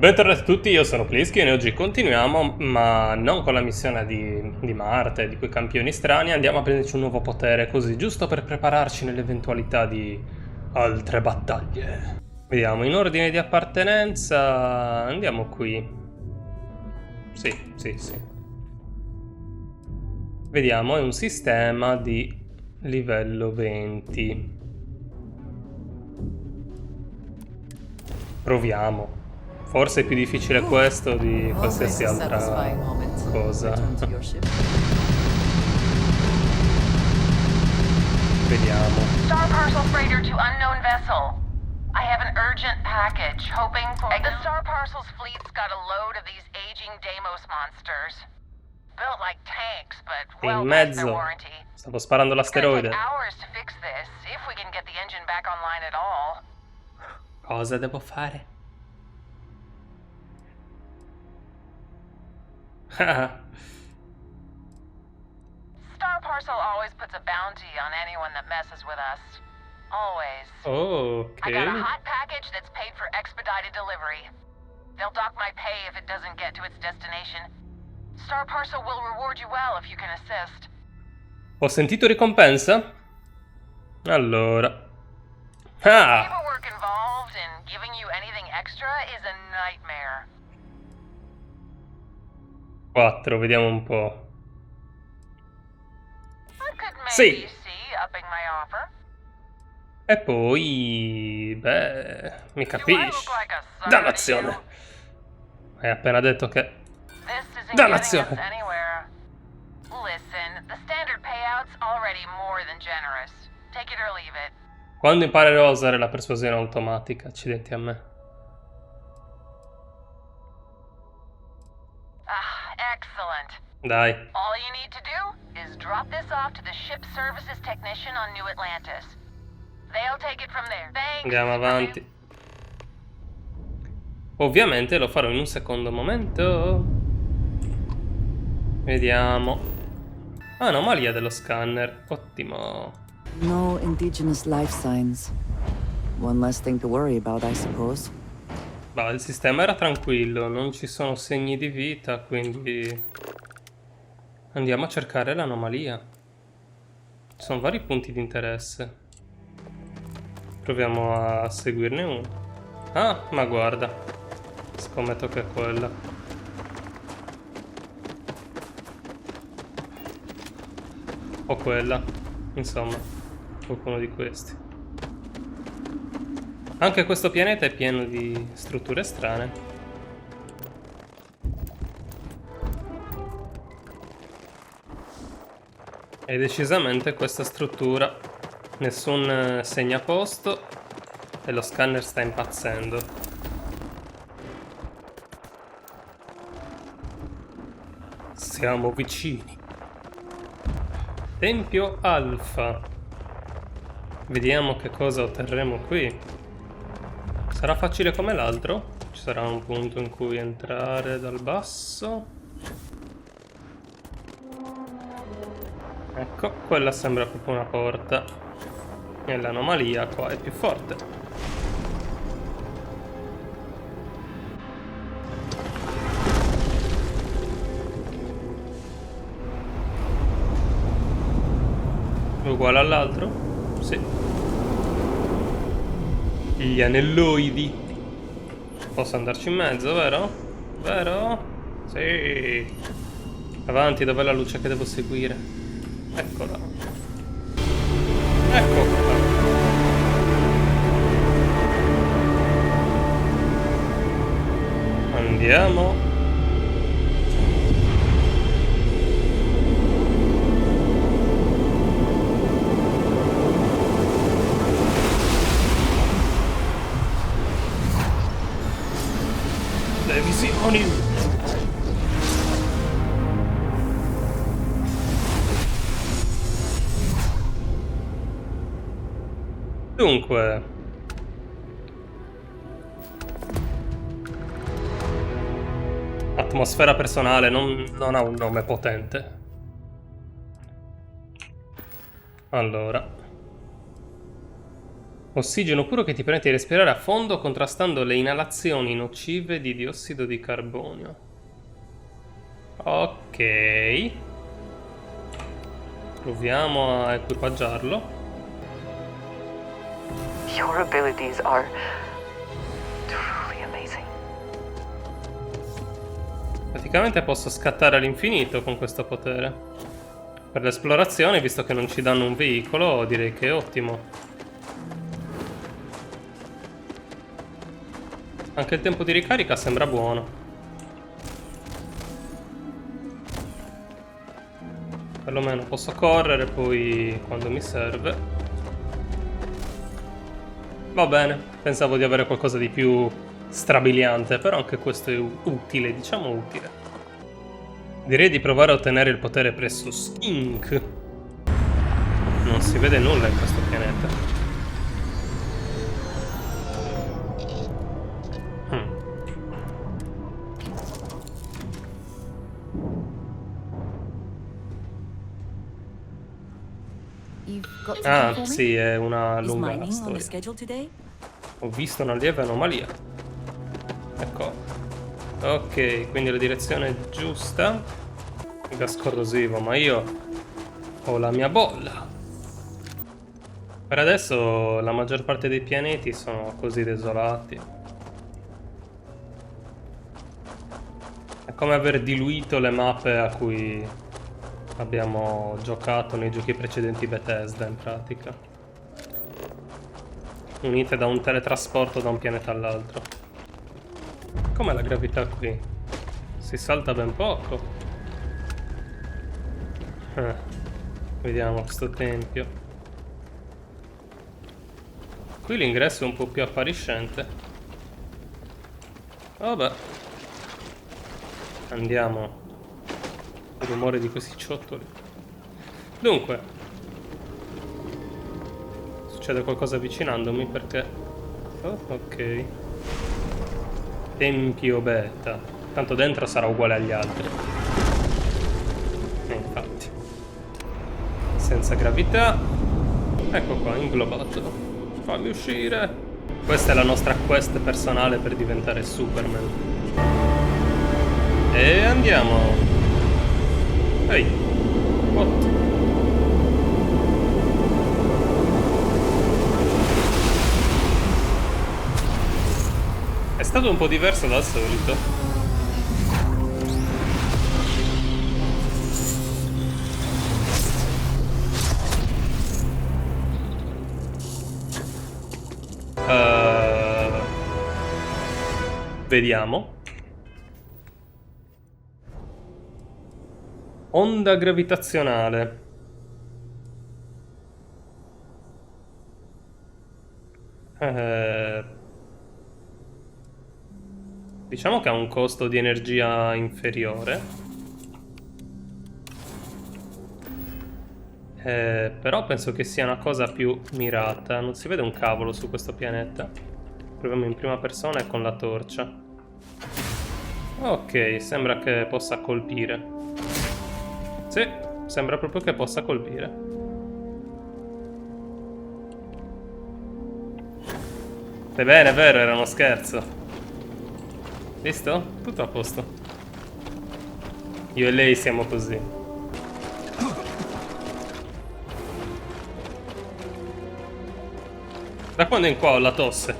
Bentornati a tutti, io sono Pliskin e oggi continuiamo, ma non con la missione di Marte, di quei campioni strani, andiamo a prenderci un nuovo potere, così, giusto per prepararci nell'eventualità di altre battaglie. Vediamo, in ordine di appartenenza, andiamo qui. Sì. Vediamo, è un sistema di livello 20. Proviamo. Forse è più difficile questo di qualsiasi altra cosa. Vediamo. Star parcel freighter to unknown vessel. I have an urgent package, hoping for the Star Parcels fleet's got a load of these aging Deimos monsters. Built like tanks, but well past their warranty. Stavo sparando l'asteroide. It's gonna take hours to fix this, if we can get the engine back online at all. Cosa devo fare? Star Parcel always puts a bounty on anyone that messes with us. Always. Okay. I got a hot package that's paid for expedited delivery. They'll dock my pay if it doesn't get to its destination. Star Parcel will reward you well if you can assist. Ho sentito ricompensa? Allora. Paperwork involved and giving you anything extra is a nightmare. 4, vediamo un po'. I could maybe Sì. see upping my offer. E poi... beh... mi Do I capisci. look like a son Dannazione. to Hai appena detto che... This isn't Dannazione. getting us anywhere. Listen, the standard payout's already more than generous. Take it or leave it. Quando imparerò a usare la persuasione automatica, accidenti a me. Excellent. Dai. All you need to do is drop this off to the ship services technician on New Atlantis. They'll take it from there. Thanks. Andiamo avanti. Ovviamente lo farò in un secondo momento. Vediamo. Anomalia dello scanner. Ottimo. No indigenous life signs. One less thing to worry about, I suppose. Bah, il sistema era tranquillo, non ci sono segni di vita, quindi andiamo a cercare l'anomalia. Ci sono vari punti di interesse. Proviamo a seguirne uno. Ah, ma guarda. Scommetto che è quella. O quella. Insomma, qualcuno di questi. Anche questo pianeta è pieno di strutture strane. E decisamente questa struttura, nessun segnaposto e lo scanner sta impazzendo. Siamo vicini. Tempio Alfa. Vediamo che cosa otterremo qui. Sarà facile come l'altro? Ci sarà un punto in cui entrare dal basso. Ecco, quella sembra proprio una porta. E l'anomalia qua è più forte. Uguale all'altro? Sì. Gli anelloidi. Posso andarci in mezzo, vero? Vero? Sì. Avanti, dov'è la luce che devo seguire? Eccola. Ecco qua. Andiamo. Le visioni. Dunque, atmosfera personale non ha un nome potente. Allora, Ossigeno puro che ti permette di respirare a fondo contrastando le inalazioni nocive di diossido di carbonio. Ok. Proviamo a equipaggiarlo. Your abilities are truly amazing. Praticamente posso scattare all'infinito con questo potere. Per l'esplorazione, visto che non ci danno un veicolo, direi che è ottimo. Anche il tempo di ricarica sembra buono. Perlomeno posso correre poi quando mi serve. Va bene, pensavo di avere qualcosa di più strabiliante, però anche questo è utile, diciamo utile. Direi di provare a ottenere il potere presso Skink. Non si vede nulla in questo pianeta. Ah, sì, è una lunga storia. Ho visto una lieve anomalia. Ecco. Ok, quindi la direzione è giusta. Gas corrosivo, ma io ho la mia bolla. Per adesso la maggior parte dei pianeti sono così desolati. È come aver diluito le mappe a cui abbiamo giocato nei giochi precedenti Bethesda, in pratica. Unite da un teletrasporto da un pianeta all'altro. Com'è la gravità qui? Si salta ben poco. Vediamo questo tempio. Qui l'ingresso è un po' più appariscente. Vabbè. Andiamo. Il rumore di questi ciottoli. Dunque, succede qualcosa avvicinandomi perché... Oh, ok. Tempio beta. Tanto dentro sarà uguale agli altri. E infatti. Senza gravità. Ecco qua, inglobato. Fammi uscire. Questa è la nostra quest personale per diventare Superman. E andiamo. Ehi, what? È stato un po' diverso dal solito. Vediamo. Onda gravitazionale. Diciamo che ha un costo di energia inferiore. Però penso che sia una cosa più mirata. Non si vede un cavolo su questo pianeta. Proviamo in prima persona e con la torcia. Ok, sembra che possa colpire. Sì, sembra proprio che possa colpire. Stai bene, è vero, era uno scherzo. Visto? Tutto a posto. Io e lei siamo così. Da quando in qua ho la tosse.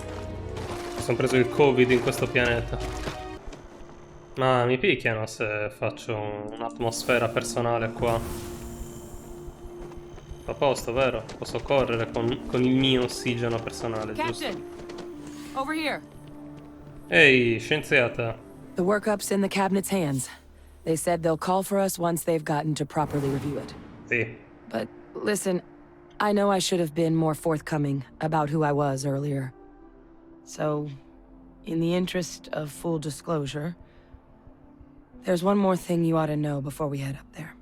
Mi sono preso il Covid in questo pianeta. Ma mi picchiano se faccio un'atmosfera personale qua. A posto, vero? Posso correre con il mio ossigeno personale, giusto? Over here. Ehi, scienziata. The workup's in the cabinet's hands. They said they'll call for us once they've gotten to properly review it. Sì. But listen, I know I should have been more forthcoming about who I was earlier. So, in the interest of full disclosure, there's one more thing you ought to know before we head up there.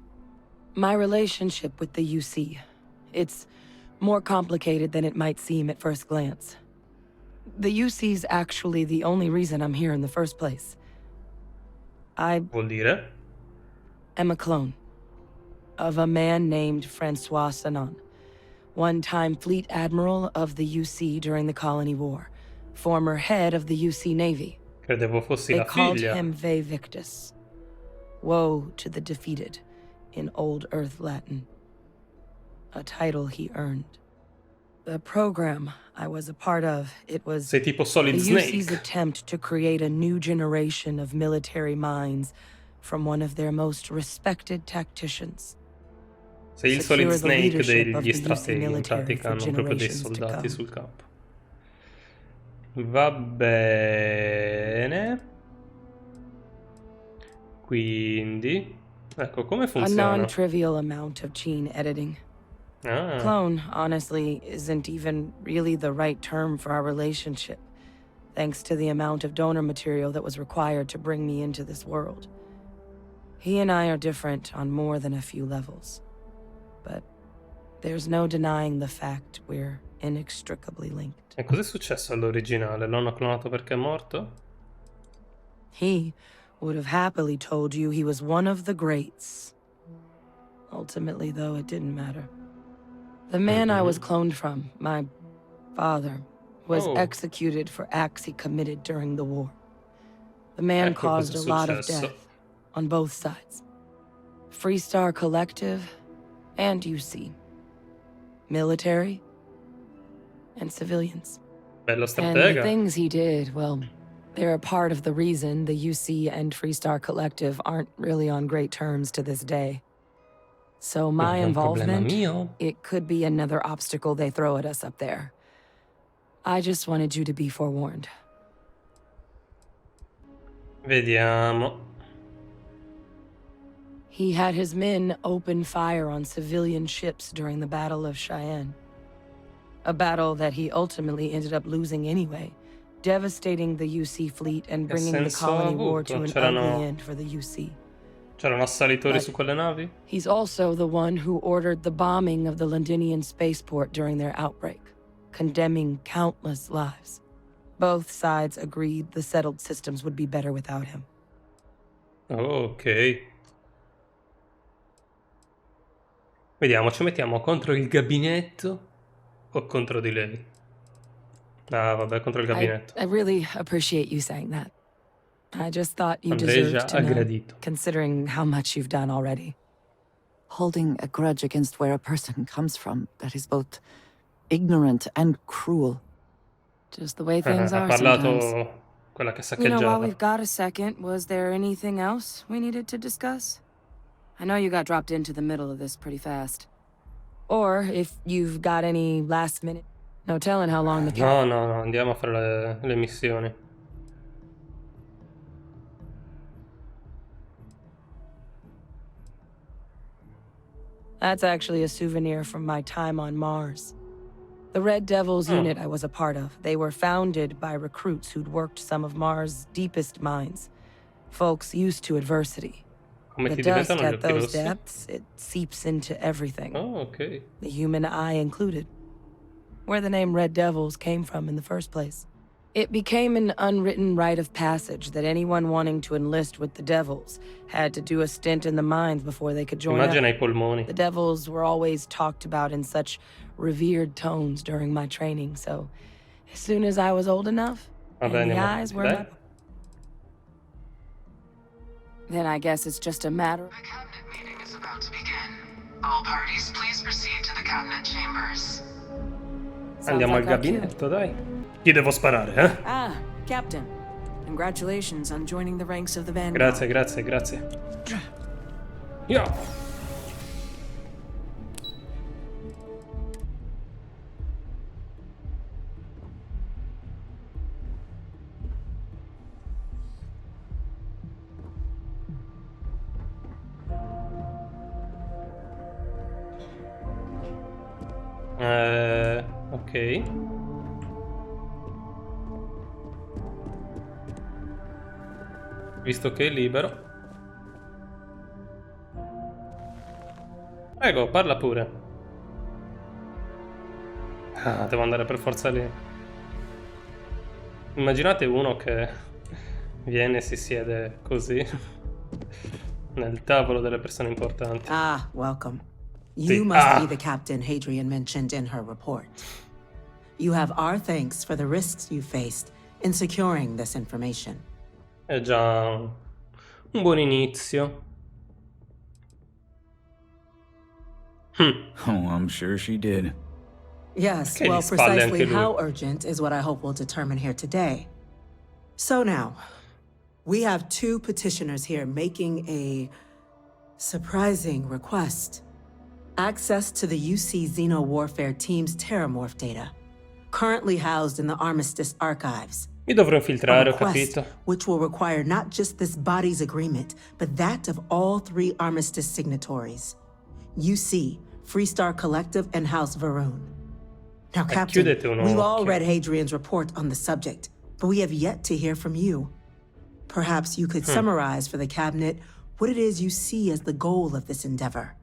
My relationship with the UC. It's more complicated than it might seem at first glance. The UC's actually the only reason I'm here in the first place. I Vuol dire? am a clone of a man named Francois Sanon, one-time fleet admiral of the UC during the Colony War, former head of the UC Navy. Credevo fossi They la called figlia. him Ve Victus. Woe to the defeated, in Old Earth Latin. A title he earned. The program I was a part of, it was Sei tipo Solid the UC's Snake. attempt to create a new generation of military minds from one of their most respected tacticians. Sei il Secure Solid the Snake leadership of degli the UC strateghi, in military pratica, for non proprio dei generations to soldati come. sul campo. Va bene. Quindi, ecco, come A funziona? non-trivial amount of gene editing. Ah, Clone, honestly, isn't even really the right term for our relationship, thanks to the amount of donor material that was required to bring me into this world. He and I are different on more than a few levels, but there's no denying the fact we're inextricably linked. e cos'è successo all'originale? L'hanno clonato perché è morto? He would have happily told you he was one of the greats. Ultimately, though, it didn't matter. The man I was cloned from, my father, was Oh. executed for acts he committed during the war. The man Ecco caused a cos'è lot of successo. death on both sides. Freestar Collective and UC. Military and civilians. Bello And the stratega. things he did, well, they're a part of the reason the UC and Freestar Collective aren't really on great terms to this day. So my Non è un problema involvement, mio. it could be another obstacle they throw at us up there. I just wanted you to be forewarned. Vediamo. He had his men open fire on civilian ships during the Battle of Cheyenne. A battle that he ultimately ended up losing anyway, devastating the UC fleet and Che bringing the senso ha Colony War avuto? to an C'erano- ugly end for the UC. C'erano assalitori But- su quelle navi? He's also the one who ordered the bombing of the Londinian spaceport during their outbreak, condemning countless lives. Both sides agreed the settled systems would be better without him. Oh, ok. Vediamo, ci mettiamo contro il gabinetto o contro di lei? Ah, vabbè, contro il gabinetto. I really appreciate you saying that. I just thought you Andrei deserved già to know, aggredito. considering how much you've done already. Holding a grudge against where a person comes from, that is both ignorant and cruel. Just the way things Ha are sometimes. parlato quella che You know, while saccheggiava. we've got a second, was there anything else we needed to discuss? I know you got dropped into the middle of this pretty fast. Or if you've got any last minute... No telling how long the... No, no, no, andiamo a fare le missioni. That's actually a souvenir from my time on Mars. The Red Devils unit I was a part of, they were founded by recruits who'd worked some of Mars' deepest mines. Folks used to adversity. Come The ti dust diventano gli at occhi those rossi? depths, it seeps into everything, Oh, ok. the human eye included. Where the name Red Devils came from in the first place. It became an unwritten rite of passage that anyone wanting to enlist with the Devils had to do a stint in the mines before they could join up. Immagina i polmoni. The Devils were always talked about in such revered tones during my training, so as soon as I was old enough, Vabbè, and the andiamo eyes avanti, were dai. my... Then I guess it's just a matter of... The cabinet meeting is about to begin. All parties, please proceed to the cabinet chambers. Andiamo al like our cue. gabinetto, dai. Chi devo sparare, eh? Ah, Captain. Congratulations on joining the ranks of the Vanguard. Grazie, grazie, grazie. Io. Ok. Visto che è libero. Prego, parla pure. Ah, devo andare per forza lì. Immaginate uno che viene e si siede così nel tavolo delle persone importanti. Ah, welcome. You must be the captain Hadrian mentioned in her report. You have our thanks for the risks you faced in securing this information. È già un buon inizio. Oh, I'm sure she did. Yes, Perché well, gli spalle precisely anche lui? how urgent is what I hope we'll determine here today. So now, we have two petitioners here making a surprising request. Access to the UC Xeno Warfare Team's Terramorph data, currently housed in the Armistice archives. Mi dovrò A infiltrare, ho request capito. which will require not just this body's agreement, but that of all three Armistice signatories. UC, Freestar Collective, and House Varun. Now, Captain, chiudete un we've all occhio. read Hadrian's report on the subject, but we have yet to hear from you. Perhaps you could summarize for the Cabinet what it is you see as the goal of this endeavor.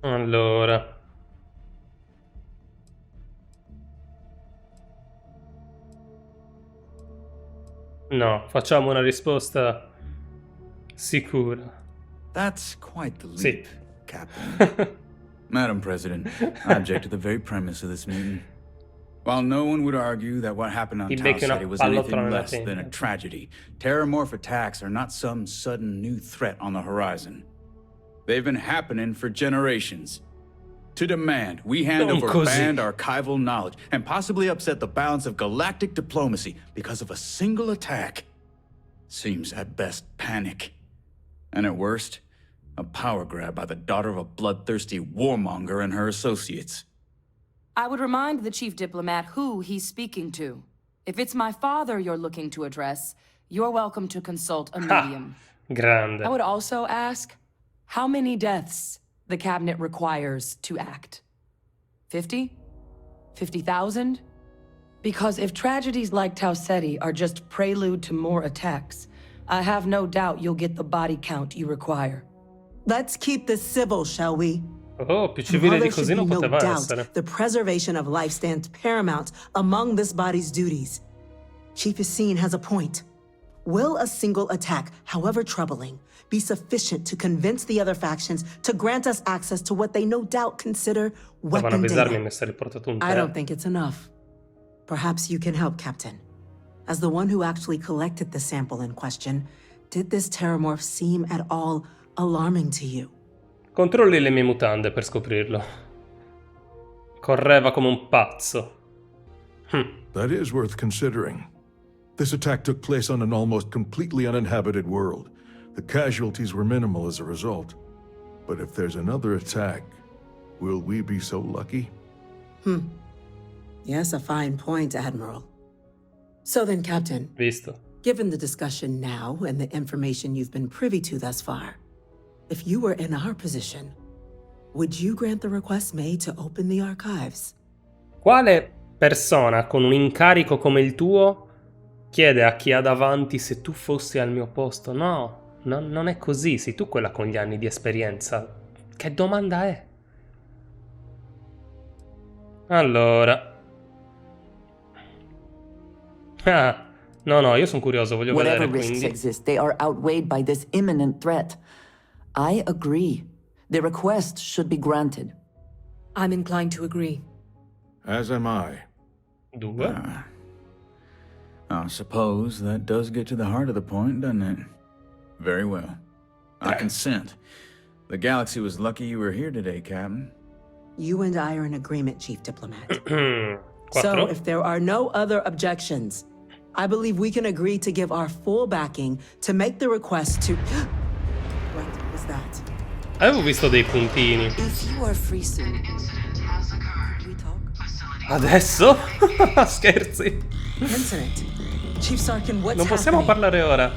Allora. No, facciamo una risposta sicura. That's quite the leap, Sì. Captain. Madam President, I object to the very premise of this meeting. While no one would argue that what happened on Ti Tau becchi una City was pallottola anything nella less than a tempia. tragedy, terramorph attacks are not some sudden new threat on the horizon. They've been happening for generations. To demand we hand Non over così. banned archival knowledge and possibly upset the balance of galactic diplomacy because of a single attack seems at best panic. And at worst, a power grab by the daughter of a bloodthirsty warmonger and her associates. I would remind the chief diplomat who he's speaking to. If it's my father you're looking to address, you're welcome to consult a medium. Grande. I would also ask, how many deaths the Cabinet requires to act? 50? 50,000? Because if tragedies like Tau Ceti are just prelude to more attacks, I have no doubt you'll get the body count you require. Let's keep this civil, shall we? Oh, più While civile di there should così non be no poteva doubt, essere. the preservation of life stands paramount among this body's duties. Chief Yassine has a point. Will a single attack, however troubling, be sufficient to convince the other factions to grant us access to what they no doubt consider Stavano weapon avvisarmi e data? mi sta riportato un I tè. don't think it's enough. Perhaps you can help, Captain. As the one who actually collected the sample in question, did this terramorph seem at all alarming to you? Controlli le mie mutande per scoprirlo. Correva come un pazzo. That is worth considering. This attack took place on an almost completely uninhabited world. The casualties were minimal as a result. But if there's another attack, will we be so lucky? Yes, a fine point, Admiral. So then, Captain, Visto? given the discussion now and the information you've been privy to thus far, if you were in our position, would you grant the request made to open the archives? Quale persona con un incarico come il tuo chiede a chi ha davanti se tu fossi al mio posto? No, non è così. Sei tu quella con gli anni di esperienza. Che domanda è? Allora. No, io sono curioso, voglio Whatever vedere, risks quindi. exist, they are outweighed by this imminent threat. I agree. The request should be granted. I'm inclined to agree. As am I. 2. I suppose that does get to the heart of the point, doesn't it? Very well. I consent. The galaxy was lucky you were here today, Captain. You and I are in agreement, Chief Diplomat. 4. So, if there are no other objections, I believe we can agree to give our full backing to make the request to... What was that? Avevo visto dei puntini. If you are free soon, Incident has occurred. we talk? Facility Adesso? Scherzi. Incident. Chief Sarkin, what's Non possiamo happening? parlare ora.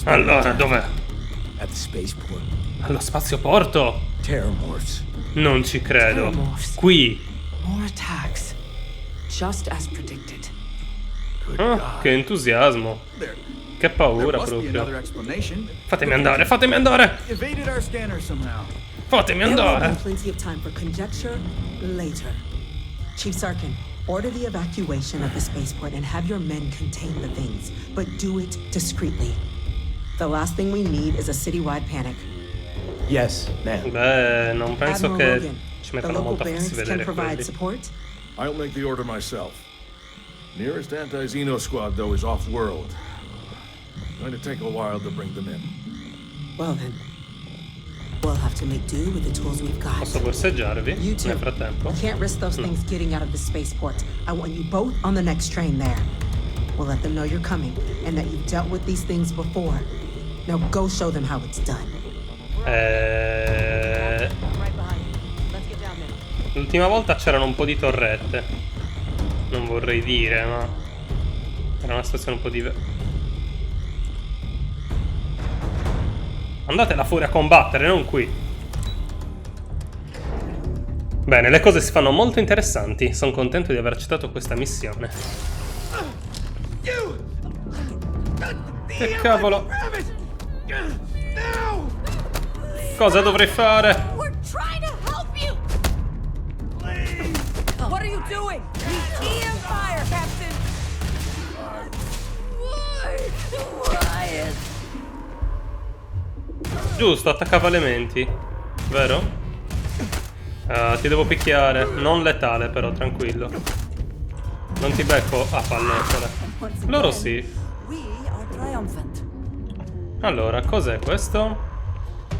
Allora, dov'è? At the spaceport. Allo spazioporto? Terramorphs. Non ci credo. Terramorphs. Qui. More attacks. Just as predicted. Che entusiasmo. Che paura Must be another proprio. explanation. Fatemi andare, fatemi andare! Evaded our scanner somehow. Fatemi There will andare! be plenty of time for conjecture later. Chief Sarkin, order the evacuation of the spaceport and have your men contain the things, but do it discreetly. The last thing we need is a citywide panic. Yes, ma'am. Beh, non penso Admiral che Logan, ci the mettano local molto a farsi barracks can vedere provide quelli. support. I'll make the order myself. Nearest anti-Xeno squad, though, is off-world. Going to take a while to bring them in. Well then, we'll have to make do with the tools we've got. Posso borseggiarvi You too. nel frattempo? You can't risk those things getting out of the spaceport. I want you both on the next train there. We'll let them know you're coming and that you've dealt with these things before. Now go show them how it's done. L'ultima volta c'erano un po' di torrette. Non vorrei dire, ma era una situazione un po' diversa. Andatela fuori a combattere, non qui. Bene, le cose si fanno molto interessanti. Sono contento di aver accettato questa missione. Che cavolo? Cosa dovrei fare? We're trying to help you! What are you doing? EM fire, Captain! Why? Giusto, attaccava elementi. Vero? Ti devo picchiare. Non letale però, tranquillo. Non ti becco a pallettole. Loro sì. We are triumphant. Allora, cos'è questo?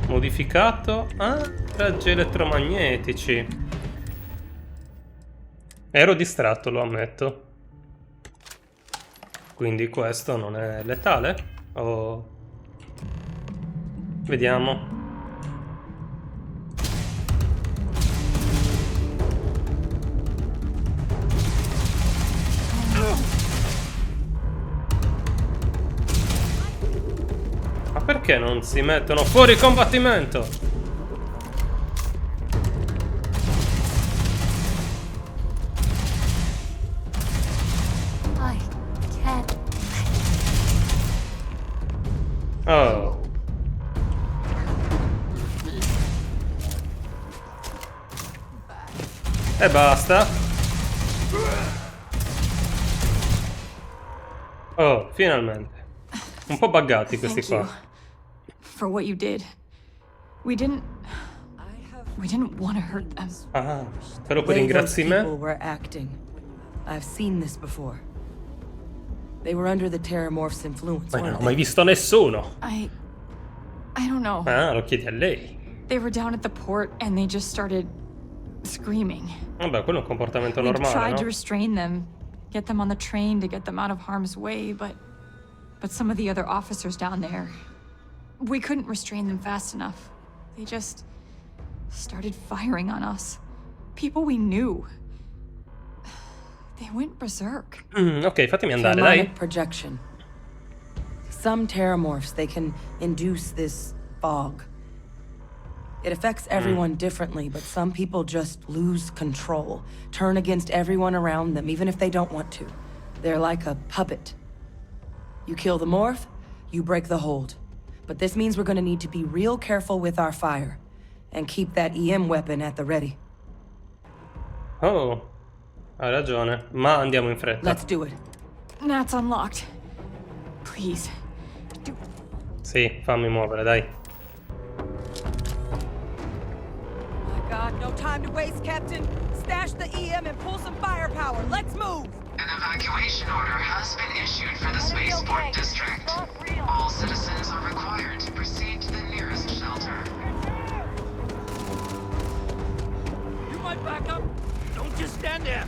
Modificato. Ah, raggi elettromagnetici. Ero distratto, lo ammetto. Quindi questo non è letale? O... Vediamo. Ma perché non si mettono fuori combattimento? I can't. Oh. E basta. Oh, finalmente. Un po' buggati questi Thank qua. you for what you did. We didn't want to hurt them. Ah, però poi Way ringrazi those people me? were acting. I've seen this before. They were under the Terramorph's influence, Ma non weren't ho mai they? visto nessuno. I don't know. Ah, lo chiedi a lei. They were down at the port and they just started screaming. Vabbè, quello è un comportamento We normale, tried to no? restrain them, get them on the train to get them out of harm's way, but some of the other officers down there, we couldn't restrain them fast enough. They just started firing on us. People we knew. They went berserk. Ok, fatemi andare, dai. Harmonic projection. Some Terramorphs, they can induce this fog. It affects everyone differently, but some people just lose control, turn against everyone around them, even if they don't want to. They're like a puppet. You kill the morph, you break the hold. But this means we're gonna need to be real careful with our fire, and keep that EM weapon at the ready. Oh, hai ragione. Ma andiamo in fretta. Let's do it. Nat's unlocked. Please. Sì, fammi muovere, dai. My God, no time to waste, Captain. Stash the EM and pull some firepower. Let's move! An evacuation order has been issued for the spaceport district. All citizens are required to proceed to the nearest shelter. You might back up. Don't just stand there.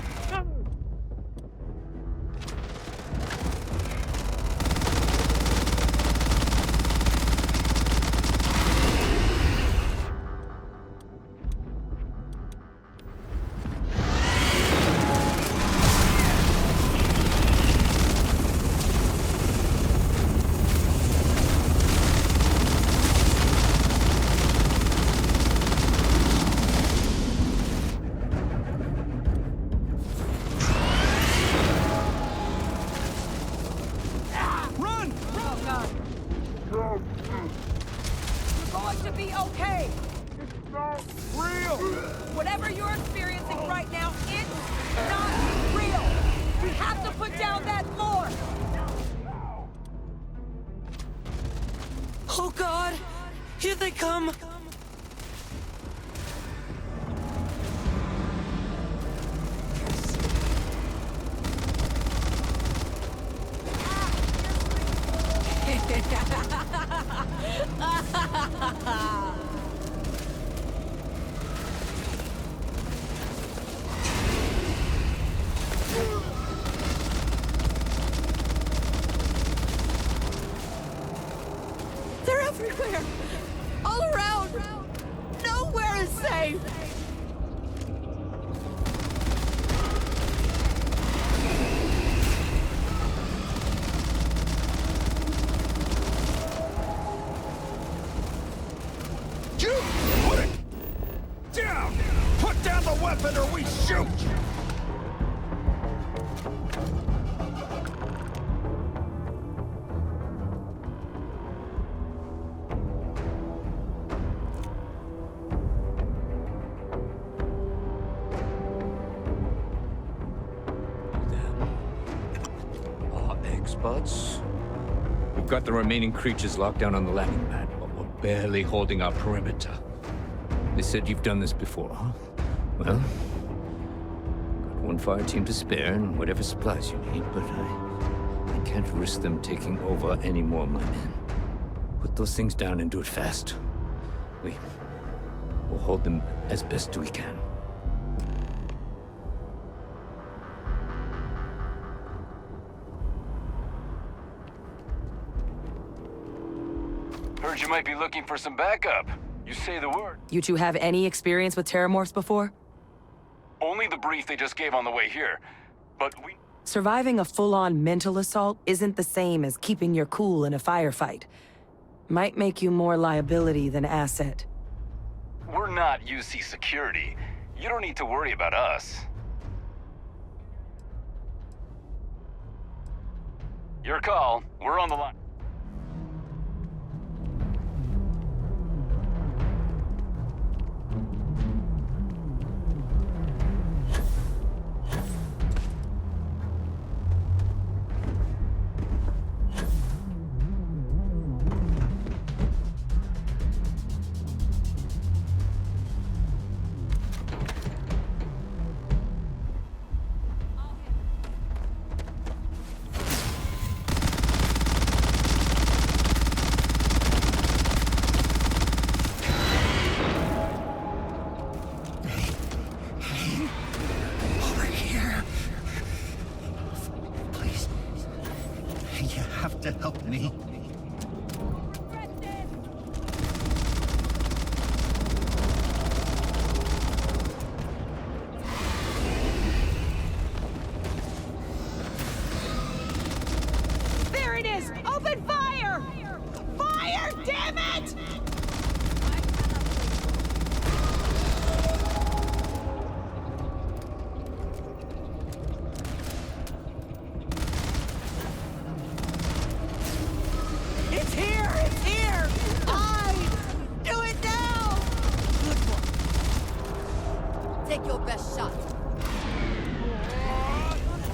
Whatever you're experiencing right now, it's not real. We have to put down that floor. Oh God, here they come. They're everywhere! All around! Nowhere is safe! You put it down! Put down the weapon or we shoot! Experts. We've got the remaining creatures locked down on the landing pad, but we're barely holding our perimeter. They said you've done this before, huh? Well, got one fire team to spare and whatever supplies you need, but I can't risk them taking over any more of my men. Put those things down and do it fast. We'll hold them as best we can. Heard you might be looking for some backup. You say the word. You two have any experience with terramorphs before? Only the brief they just gave on the way here. But we... Surviving a full-on mental assault isn't the same as keeping your cool in a firefight. Might make you more liability than asset. We're not UC security. You don't need to worry about us. Your call. We're on the line. To help me. There it is! Open fire! Fire, damn it! It's here! It's here! Do it now! Good one. Take your best shot.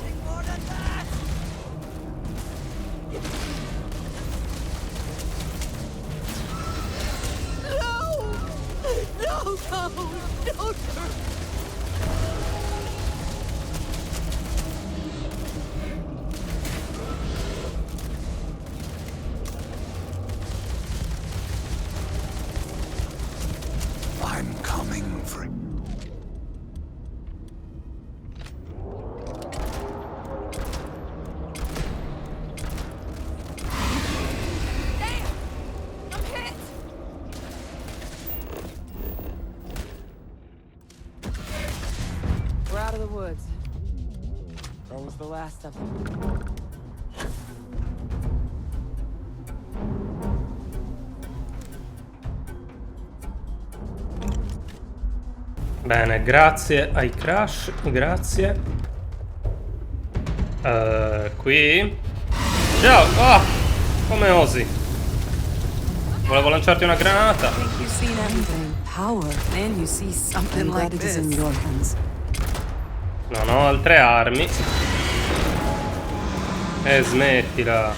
Take more than that! No! Don't hurt! I'm coming for you. Damn! I'm hit! We're out of the woods. Or was the last of them? Bene, grazie ai crash, grazie. Qui. Ciao! Oh! Come osi? Volevo lanciarti una granata. You've seen everything. Power. Then you see something like this. It is in your hands. Non ho altre armi. Smettila.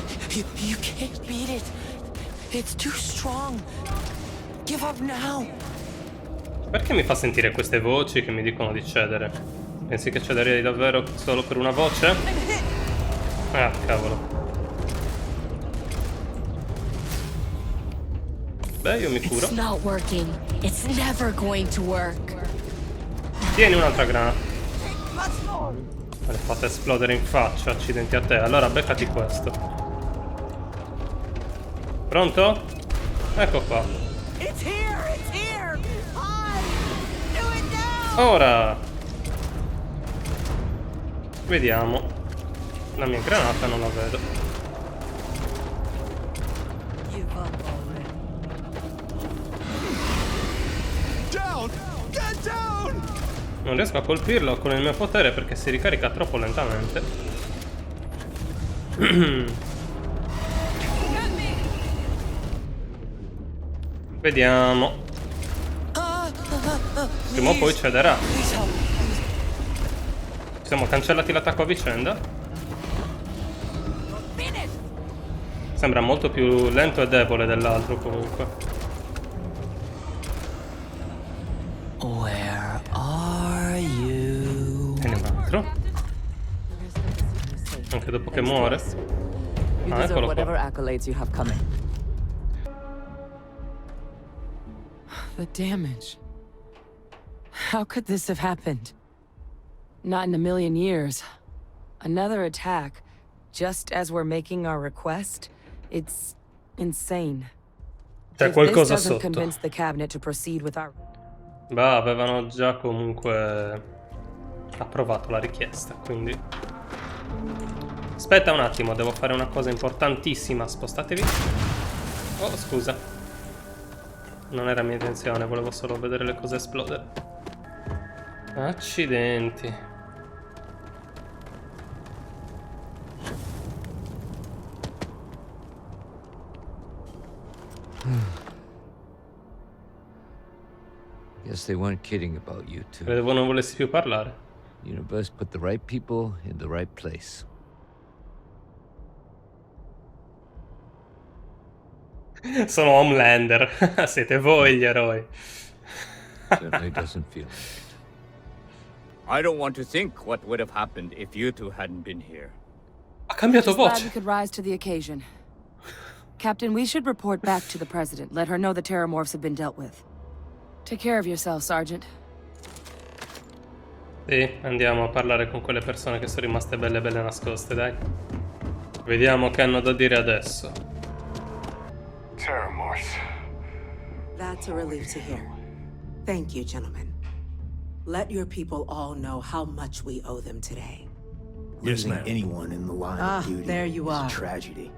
You can't beat it. It's too strong. Give up now. Perché mi fa sentire queste voci che mi dicono di cedere? Pensi che cederei davvero solo per una voce? Ah, cavolo. Beh, io mi curo. It's not working. It's never going to work. Tieni un'altra granata. Me l'hai fatta esplodere in faccia, accidenti a te. Allora beccati questo. Pronto? Ecco qua. It's here. It's here. Do it now. Ora. Vediamo. La mia granata non la vedo. Down! Get down! Non riesco a colpirlo con il mio potere perché si ricarica troppo lentamente. Vediamo. Prima o poi cederà. Ci siamo cancellati l'attacco a vicenda. Sembra molto più lento e debole dell'altro comunque. Where are you? E ne un altro. Anche dopo che muore. You Ah, deserve eccolo whatever qua. accolades you have coming. The damage. How could this have happened? Not in a million years. Another attack, just as we're making our request? It's insane. C'è If this qualcosa doesn't sotto. convince the cabinet to proceed with our... Bah, avevano già comunque approvato la richiesta, quindi... Aspetta un attimo, devo fare una cosa importantissima. Spostatevi. Oh, scusa. Non era mia intenzione, volevo solo vedere le cose esplodere. Accidenti. Guess they weren't kidding about you two. Credevo non volessi più parlare. Universe put the right people in the right place. Sono Homelander. Siete voi gli eroi. Certainly doesn't feel like it. I don't want to think what would have happened if you two hadn't been here. Ha cambiato Just glad voce. we could rise to the occasion. Captain, we should report back to the President. Let her know the terramorphs have been dealt with. Take care of yourself, Sergeant. Sì, andiamo a parlare con quelle persone che sono rimaste belle belle nascoste, dai. Vediamo che hanno da dire adesso. Terramorphs. That's a relief to hear. Thank you, gentlemen. Let your people all know how much we owe them today. Losing anyone in the line of duty there you is are. a tragedy.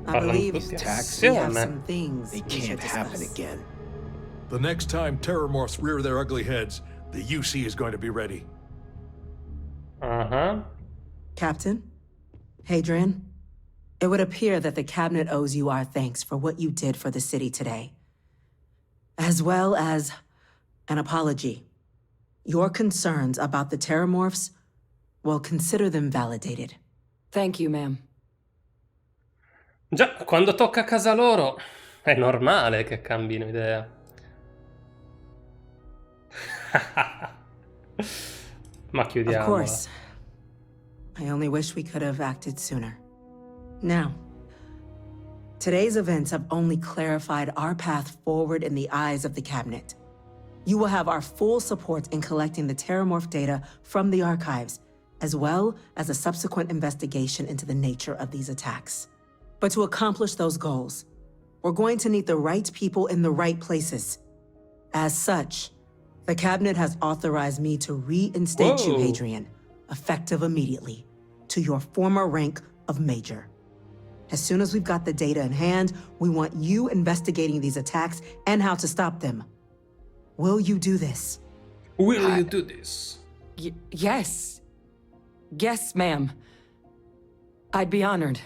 I believe Tax we have some things they we should can't happen discuss. again. The next time terramorphs rear their ugly heads, the UC is going to be ready. Uh-huh. Captain, Hadrian, it would appear that the cabinet owes you our thanks for what you did for the city today, as well as an apology. Your concerns about the terramorphs, well, consider them validated. Thank you, ma'am. Già, quando tocca a casa loro è normale che cambino idea. Ma Of chiudiamola. course. I only wish we could have acted sooner. Now, today's events have only clarified our path forward in the eyes of the cabinet. You will have our full support in collecting the terramorph data from the archives, as well as a subsequent investigation into the nature of these attacks. But to accomplish those goals, we're going to need the right people in the right places. As such, the cabinet has authorized me to reinstate you, Whoa. Hadrian, effective immediately, to your former rank of Major. As soon as we've got the data in hand, we want you investigating these attacks and how to stop them. Will you do this? Will you do this? Yes. Yes, ma'am. I'd be honored.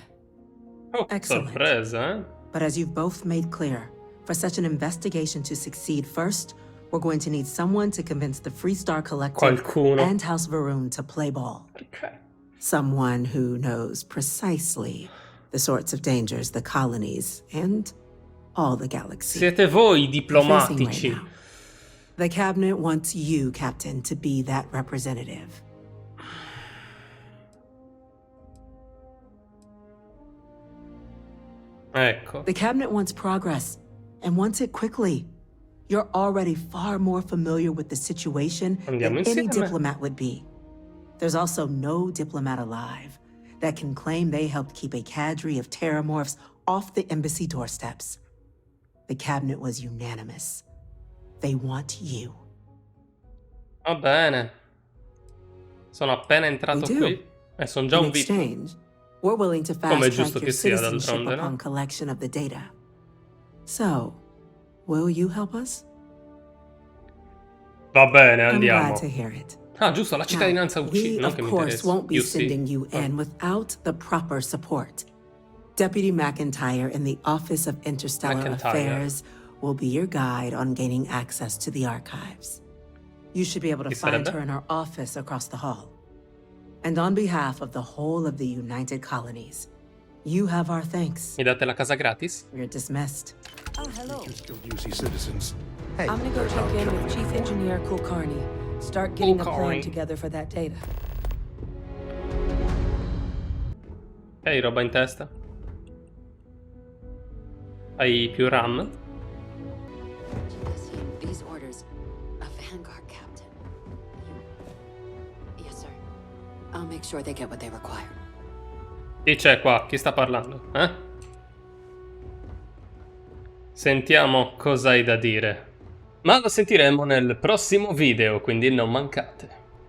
Oh, Excellent. sorpresa, eh? But as you've both made clear, for such an investigation to succeed first, we're going to need someone to convince the Freestar Collective Qualcuno. and House Varun to play ball. Okay. Someone who knows precisely the sorts of dangers the colonies and all the galaxy Siete voi i are facing diplomatici. right now. The cabinet wants you, Captain, to be that representative. Ecco. The cabinet wants progress, and wants it quickly. You're already far more familiar with the situation than any diplomat would be. There's also no diplomat alive that can claim they helped keep a cadre of terramorphs off the embassy doorsteps. The cabinet was unanimous. They want you. Va bene. Sono appena entrato qui e sono già In un VIP. exchange, we're willing to Come è fast giusto track che your sia, citizenship d'altronde, upon no? collection of the data. So, will you help us? Va bene, I'm andiamo. glad to hear it. Ah, giusto, la cittadinanza Now, UC, we, non of che mi course, interessa. won't be UC. sending you in without the proper support. Deputy McIntyre in the Office of Interstellar Affairs will be your guide on gaining access to the archives. You should be able to Chi find sarebbe? her in our office across the hall. And on behalf of the whole of the United Colonies, you have our thanks. Mi date la casa gratis? You're dismissed. Oh, hello. UC citizens. Hey, I'm gonna go check in with Chief Engineer Kulkarni. Start getting a plan together for that data. Hai roba in testa? Hai più RAM? These orders, a Vanguard captain. Yes, sir. I'll make sure they get what they require. Chi c'è qua? Chi sta parlando? Sentiamo cosa hai da dire. Ma lo sentiremo nel prossimo video, quindi non mancate.